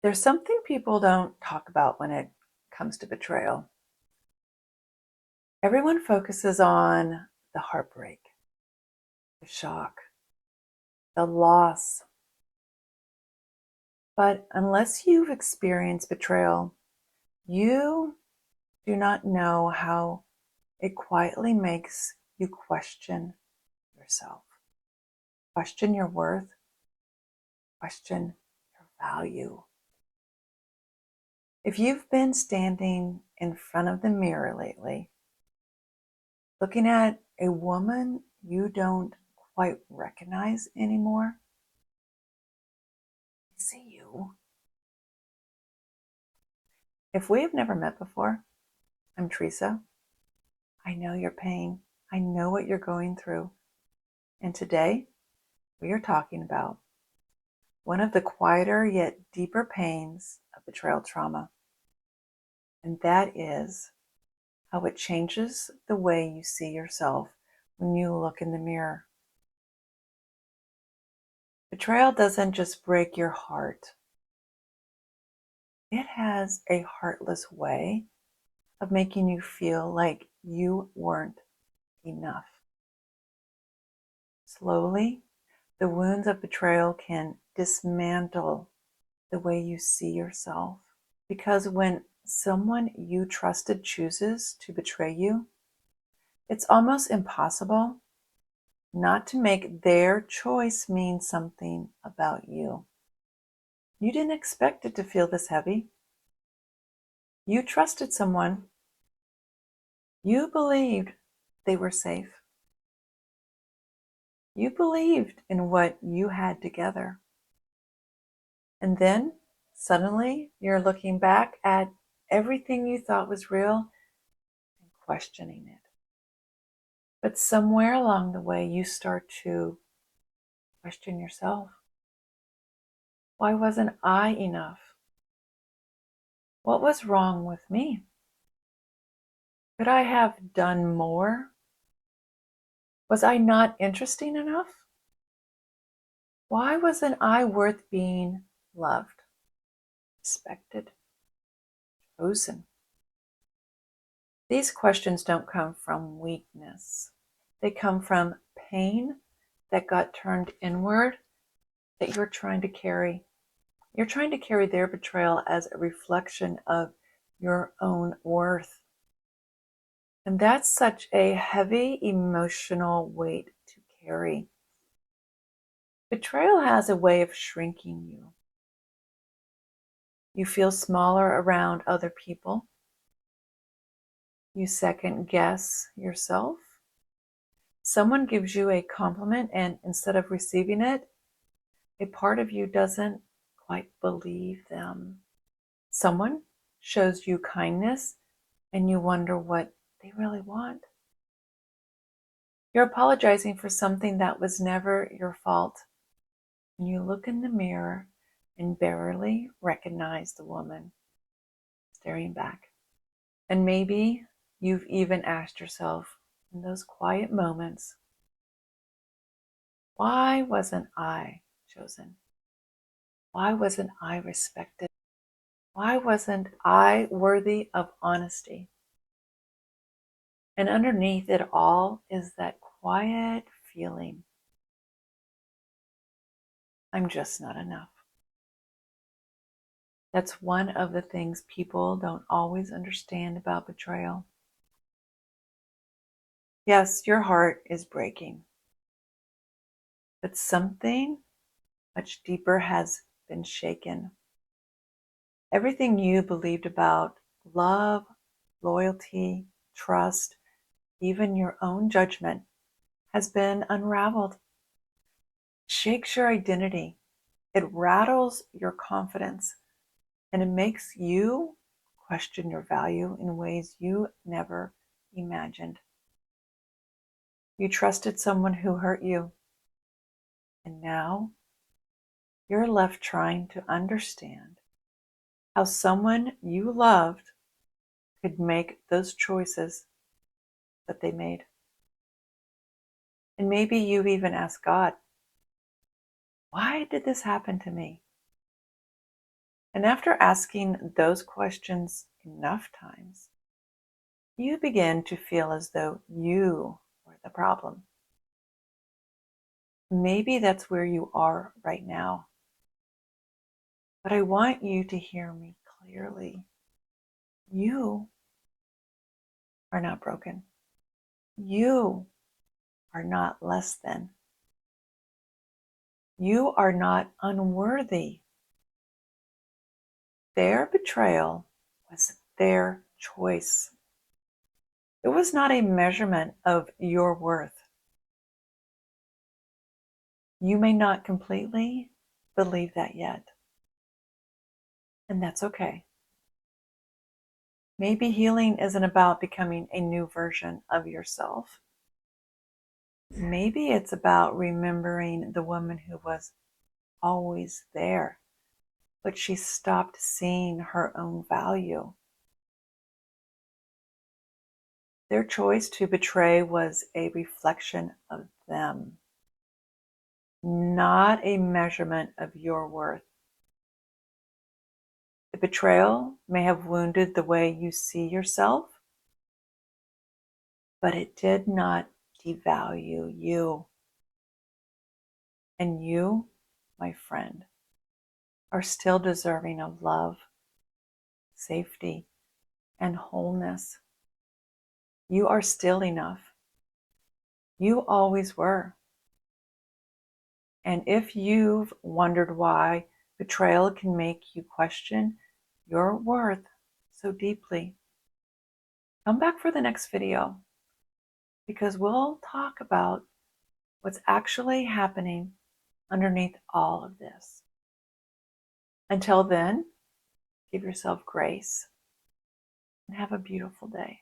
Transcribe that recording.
There's something people don't talk about when it comes to betrayal. Everyone focuses on the heartbreak, the shock, the loss. But unless you've experienced betrayal, you do not know how it quietly makes you question yourself, question your worth, question your value. If you've been standing in front of the mirror lately, looking at a woman you don't quite recognize anymore, I see you. If we have never met before, I'm Teresa. I know your pain. I know what you're going through. And today, we are talking about one of the quieter yet deeper pains of betrayal trauma. And that is how it changes the way you see yourself when you look in the mirror. Betrayal doesn't just break your heart. It has a heartless way of making you feel like you weren't enough. Slowly, the wounds of betrayal can dismantle the way you see yourself. Because when someone you trusted chooses to betray you, it's almost impossible not to make their choice mean something about you. You didn't expect it to feel this heavy. You trusted someone. You believed they were safe. You believed in what you had together. And then suddenly you're looking back at everything you thought was real and questioning it. But somewhere along the way, you start to question yourself. Why wasn't I enough? What was wrong with me? Could I have done more? Was I not interesting enough? Why wasn't I worth being loved, respected, chosen? These questions don't come from weakness. They come from pain that got turned inward that you're trying to carry. You're trying to carry their betrayal as a reflection of your own worth. And that's such a heavy emotional weight to carry. Betrayal has a way of shrinking you. You feel smaller around other people. You second guess yourself. Someone gives you a compliment, and instead of receiving it, a part of you doesn't quite believe them. Someone shows you kindness, and you wonder what they really want. You're apologizing for something that was never your fault. And you look in the mirror and barely recognize the woman staring back. And maybe you've even asked yourself in those quiet moments, why wasn't I chosen? Why wasn't I respected? Why wasn't I worthy of honesty? And underneath it all is that quiet feeling, I'm just not enough. That's one of the things people don't always understand about betrayal. Yes, your heart is breaking, but something much deeper has been shaken. Everything you believed about love, loyalty, trust, even your own judgment has been unraveled. It shakes your identity. It rattles your confidence, and it makes you question your value in ways you never imagined. You trusted someone who hurt you, and now you're left trying to understand how someone you loved could make those choices that they made. And maybe you've even asked God, why did this happen to me? And after asking those questions enough times, you begin to feel as though you were the problem. Maybe that's where you are right now. But I want you to hear me clearly. You are not broken. You are not less than. You are not unworthy. Their betrayal was their choice. It was not a measurement of your worth. You may not completely believe that yet, and that's okay. Maybe healing isn't about becoming a new version of yourself. Maybe it's about remembering the woman who was always there, but she stopped seeing her own value. Their choice to betray was a reflection of them, not a measurement of your worth. The betrayal may have wounded the way you see yourself, but it did not devalue you. And you, my friend, are still deserving of love, safety, and wholeness. You are still enough. You always were. And if you've wondered why betrayal can make you question your worth so deeply, come back for the next video, because we'll talk about what's actually happening underneath all of this. Until then, give yourself grace and have a beautiful day.